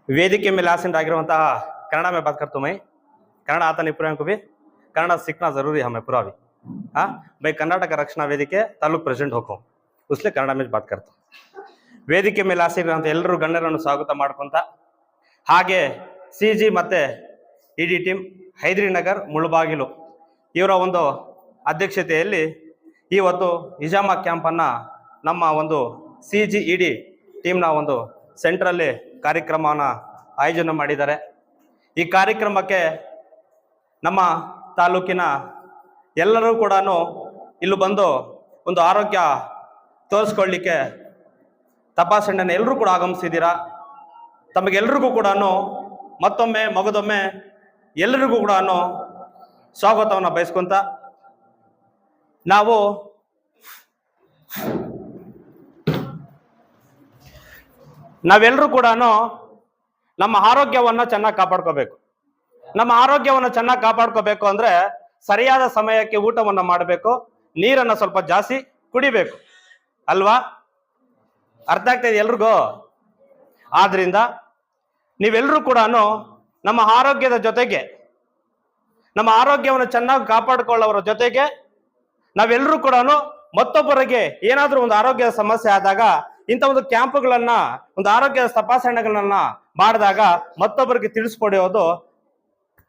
वेदिके में आसीनरागिरुವಂತಹ कन्नड़ में बात करता हूँ मैं। कन्नड़ आता नहीं पूरा को भी, कन्नड़ सीखना जरूरी है हमें पूरा भी। हाँ मैं कर्नाटक रक्षणा वेदिके तालूक प्रेसिडेंट होको, उसलिए कन्नड़ में बात करता हूँ। ವೇದಿಕೆ ಮೇಲೆ ಆಸೀನರಾಗಿರುವಂತ ಎಲ್ಲರೂ ಗಣ್ಯರನ್ನು ಸ್ವಾಗತ ಮಾಡ್ಕೊಂತ, ಹಾಗೆ ಸಿಜಿ ಮತ್ತೆ ಇಡಿ ಟೀಮ್ ಹೈದರಿನಗರ್ ಮುಳಬಾಗಿಲು ಇವರ ಒಂದು ಅಧ್ಯಕ್ಷತೆಯಲ್ಲಿ ಇವತ್ತು ಹಿಜಾಮ ಕ್ಯಾಂಪ್ ಅನ್ನ ನಮ್ಮ ಒಂದು ಸಿಜಿ ಇಡಿ ಟೀಮ್ನ ಒಂದು ಸೆಂಟ್ರಲ್ಲಿ ಕಾರ್ಯಕ್ರಮವನ್ನು ಆಯೋಜನೆ ಮಾಡಿದ್ದಾರೆ। ಈ ಕಾರ್ಯಕ್ರಮಕ್ಕೆ ನಮ್ಮ ತಾಲೂಕಿನ ಎಲ್ಲರೂ ಕೂಡ ಇಲ್ಲಿ ಬಂದು ಒಂದು ಆರೋಗ್ಯ ತೋರಿಸ್ಕೊಳ್ಳಿಕ್ಕೆ ತಪಾಸಣೆಯನ್ನು ಎಲ್ಲರೂ ಕೂಡ ಆಗಮಿಸಿದ್ದೀರಾ। ತಮಗೆಲ್ಲರಿಗೂ ಕೂಡ ಮತ್ತೊಮ್ಮೆ ಮಗದೊಮ್ಮೆ ಎಲ್ಲರಿಗೂ ಕೂಡ ಸ್ವಾಗತವನ್ನು ಬಯಸ್ಕೊಂತ, ನಾವೆಲ್ಲರೂ ಕೂಡ ನಮ್ಮ ಆರೋಗ್ಯವನ್ನು ಚೆನ್ನಾಗಿ ಕಾಪಾಡ್ಕೋಬೇಕು। ನಮ್ಮ ಆರೋಗ್ಯವನ್ನು ಚೆನ್ನಾಗಿ ಕಾಪಾಡ್ಕೋಬೇಕು ಅಂದ್ರೆ ಸರಿಯಾದ ಸಮಯಕ್ಕೆ ಊಟವನ್ನು ಮಾಡಬೇಕು, ನೀರನ್ನು ಸ್ವಲ್ಪ ಜಾಸ್ತಿ ಕುಡಿಬೇಕು ಅಲ್ವಾ? ಅರ್ಥ ಆಗ್ತಾ ಇದೆ ಎಲ್ರಿಗೂ? ಆದ್ರಿಂದ ನೀವೆಲ್ಲರೂ ಕೂಡ ನಮ್ಮ ಆರೋಗ್ಯದ ಜೊತೆಗೆ, ನಮ್ಮ ಆರೋಗ್ಯವನ್ನು ಚೆನ್ನಾಗಿ ಕಾಪಾಡಿಕೊಳ್ಳೋರ ಜೊತೆಗೆ ನಾವೆಲ್ಲರೂ ಕೂಡ ಮತ್ತೊಬ್ಬರಿಗೆ ಏನಾದರೂ ಒಂದು ಆರೋಗ್ಯದ ಸಮಸ್ಯೆ ಆದಾಗ ಇಂಥ ಒಂದು ಕ್ಯಾಂಪ್ಗಳನ್ನ, ಒಂದು ಆರೋಗ್ಯದ ತಪಾಸಣೆಗಳನ್ನ ಮಾಡಿದಾಗ ಮತ್ತೊಬ್ಬರಿಗೆ ತಿಳಿಸ್ಕೊಡೋದು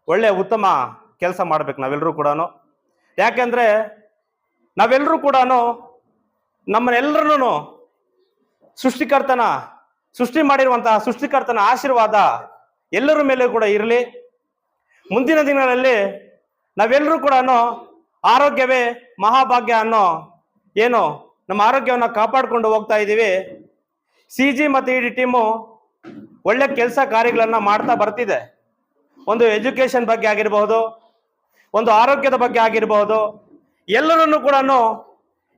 ಒಳ್ಳೆ ಉತ್ತಮ ಕೆಲಸ ಮಾಡ್ಬೇಕು ನಾವೆಲ್ಲರೂ ಕೂಡ। ಯಾಕೆಂದ್ರೆ ನಾವೆಲ್ಲರೂ ಕೂಡ ನಮ್ಮನ್ನೆಲ್ಲರನ್ನು ಸೃಷ್ಟಿ ಮಾಡಿರುವಂತಹ ಸೃಷ್ಟಿಕರ್ತನ ಆಶೀರ್ವಾದ ಎಲ್ಲರ ಮೇಲೆ ಕೂಡ ಇರಲಿ। ಮುಂದಿನ ದಿನಗಳಲ್ಲಿ ನಾವೆಲ್ಲರೂ ಕೂಡ ಆರೋಗ್ಯವೇ ಮಹಾಭಾಗ್ಯ ಅನ್ನೋ ಏನು ನಮ್ಮ ಆರೋಗ್ಯವನ್ನು ಕಾಪಾಡಿಕೊಂಡು ಹೋಗ್ತಾ ಇದ್ದೀವಿ। ಸಿಜಿ ಮತ್ತು ಇಡಿ ಟೀಮು ಒಳ್ಳೆ ಕೆಲಸ ಕಾರ್ಯಗಳನ್ನ ಮಾಡ್ತಾ ಬರ್ತಿದೆ। ಒಂದು ಎಜುಕೇಶನ್ ಬಗ್ಗೆ ಆಗಿರಬಹುದು, ಒಂದು ಆರೋಗ್ಯದ ಬಗ್ಗೆ ಆಗಿರಬಹುದು, ಎಲ್ಲರನ್ನು ಕೂಡ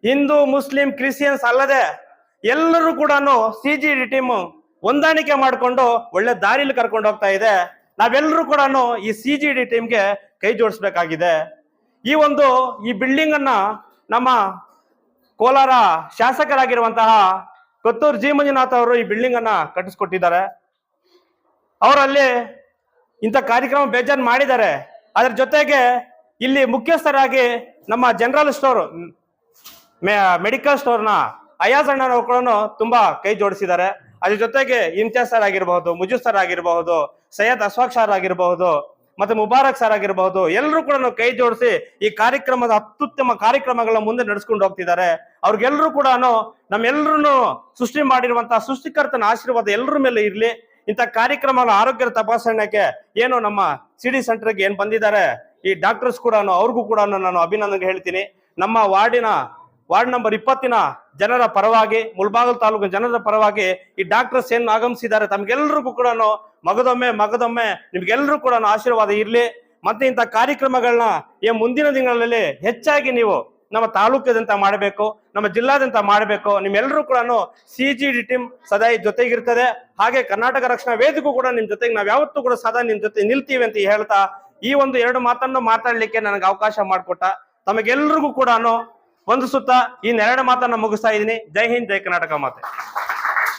ಹಿಂದೂ ಮುಸ್ಲಿಂ ಕ್ರಿಶ್ಚಿಯನ್ಸ್ ಅಲ್ಲದೆ ಎಲ್ಲರೂ ಕೂಡ ಸಿಜಿ ಇಡಿ ಟೀಮ್ ಹೊಂದಾಣಿಕೆ ಮಾಡಿಕೊಂಡು ಒಳ್ಳೆ ದಾರಿಲಿ ಕರ್ಕೊಂಡು ಹೋಗ್ತಾ ಇದೆ। ನಾವೆಲ್ಲರೂ ಕೂಡ ಈ ಸಿಜಿ ಇಡಿ ಟೀಮ್ಗೆ ಕೈ ಜೋಡಿಸ್ಬೇಕಾಗಿದೆ। ಈ ಬಿಲ್ಡಿಂಗ್ ಅನ್ನ ನಮ್ಮ ಕೋಲಾರ ಶಾಸಕರಾಗಿರುವಂತಹ ಕೊತ್ತೂರು ಜಿ ಮಂಜುನಾಥ್ ಅವರು ಈ ಬಿಲ್ಡಿಂಗ್ ಅನ್ನ ಕಟ್ಟಿಸ್ಕೊಟ್ಟಿದ್ದಾರೆ। ಅವರಲ್ಲಿ ಇಂಥ ಕಾರ್ಯಕ್ರಮ ಬೇಜಾರು ಮಾಡಿದ್ದಾರೆ। ಅದರ ಜೊತೆಗೆ ಇಲ್ಲಿ ಮುಖ್ಯಸ್ಥರಾಗಿ ನಮ್ಮ ಜನರಲ್ ಸ್ಟೋರ್ ಮೆಡಿಕಲ್ ಸ್ಟೋರ್ನ ಅಯಾಜ್ ಅಣ್ಣನವರು ಕೂಡ ತುಂಬಾ ಕೈ ಜೋಡಿಸಿದ್ದಾರೆ। ಅದ್ರ ಜೊತೆಗೆ ಇಮ್ತಿಯಾಜ್ ಸರ್ ಆಗಿರಬಹುದು, ಮುಜೀಬ್ ಸರ್ ಆಗಿರಬಹುದು, ಸೈಯದ್ ಅಶ್ಫಾಕ್ ಸರ್ ಆಗಿರಬಹುದು, ಮತ್ತೆ ಮುಬಾರಕ್ ಸರ್ ಆಗಿರಬಹುದು, ಎಲ್ಲರೂ ಕೂಡ ಕೈ ಜೋಡಿಸಿ ಈ ಕಾರ್ಯಕ್ರಮದ ಅತ್ಯುತ್ತಮ ಕಾರ್ಯಕ್ರಮಗಳ ಮುಂದೆ ನಡೆಸ್ಕೊಂಡು ಹೋಗ್ತಿದ್ದಾರೆ। ಅವ್ರಿಗೆಲ್ಲರೂ ಕೂಡ ನಮ್ಮೆಲ್ಲರೂ ಸೃಷ್ಟಿ ಮಾಡಿರುವಂತಹ ಸೃಷ್ಟಿಕರ್ತನ ಆಶೀರ್ವಾದ ಎಲ್ಲರ ಮೇಲೆ ಇರ್ಲಿ। ಇಂಥ ಕಾರ್ಯಕ್ರಮಗಳ ಆರೋಗ್ಯದ ತಪಾಸಣೆಗೆ ಏನು ನಮ್ಮ ಸಿಡಿ ಸೆಂಟರ್ಗೆ ಏನ್ ಬಂದಿದ್ದಾರೆ ಈ ಡಾಕ್ಟರ್ಸ್ ಕೂಡ ಅವ್ರಿಗೂ ಕೂಡ ನಾನು ಅಭಿನಂದನೆ ಹೇಳ್ತೀನಿ। ನಮ್ಮ ವಾರ್ಡ್ ನಂಬರ್ 20 ಜನರ ಪರವಾಗಿ, ಮುಳಬಾಗಿಲು ತಾಲೂಕು ಜನರ ಪರವಾಗಿ ಈ ಡಾಕ್ಟರ್ಸ್ ಏನ್ ಆಗಮಿಸಿದ್ದಾರೆ ತಮ್ಗೆಲ್ರಿಗೂ ಕೂಡ ಮಗದೊಮ್ಮೆ ನಿಮ್ಗೆಲ್ಲರೂ ಕೂಡ ಆಶೀರ್ವಾದ ಇರ್ಲಿ। ಮತ್ತೆ ಇಂಥ ಕಾರ್ಯಕ್ರಮಗಳನ್ನ ಮುಂದಿನ ದಿನಗಳಲ್ಲಿ ಹೆಚ್ಚಾಗಿ ನೀವು ನಮ್ಮ ತಾಲೂಕಾದ್ಯಂತ ಮಾಡಬೇಕು, ನಮ್ಮ ಜಿಲ್ಲಾದ್ಯಂತ ಮಾಡಬೇಕು। ನಿಮ್ಮೆಲ್ಲರೂ ಕೂಡ ಸಿಜಿ ಇಡಿ ಟೀಮ್ ಸದಾ ಜೊತೆಗಿರ್ತದೆ। ಹಾಗೆ ಕರ್ನಾಟಕ ರಕ್ಷಣಾ ವೇದಿಕೆ ಕೂಡ ನಿಮ್ ಜೊತೆಗೆ ನಾವ್ ಯಾವತ್ತೂ ಕೂಡ ಸದಾ ನಿಮ್ ಜೊತೆ ನಿಲ್ತೀವಿ ಅಂತ ಹೇಳ್ತಾ ಈ ಎರಡು ಮಾತನ್ನು ಮಾತಾಡ್ಲಿಕ್ಕೆ ನನಗೆ ಅವಕಾಶ ಮಾಡಿಕೊಟ್ಟ ತಮಗೆಲ್ಲರಿಗೂ ಕೂಡ ಒಂದು ಸುತ್ತ ಈ 2 ಮಾತನ್ನ ಮುಗಿಸ್ತಾ ಇದ್ದೀನಿ। ಜೈ ಹಿಂದ್, ಜೈ ಕರ್ನಾಟಕ ಮಾತೆ।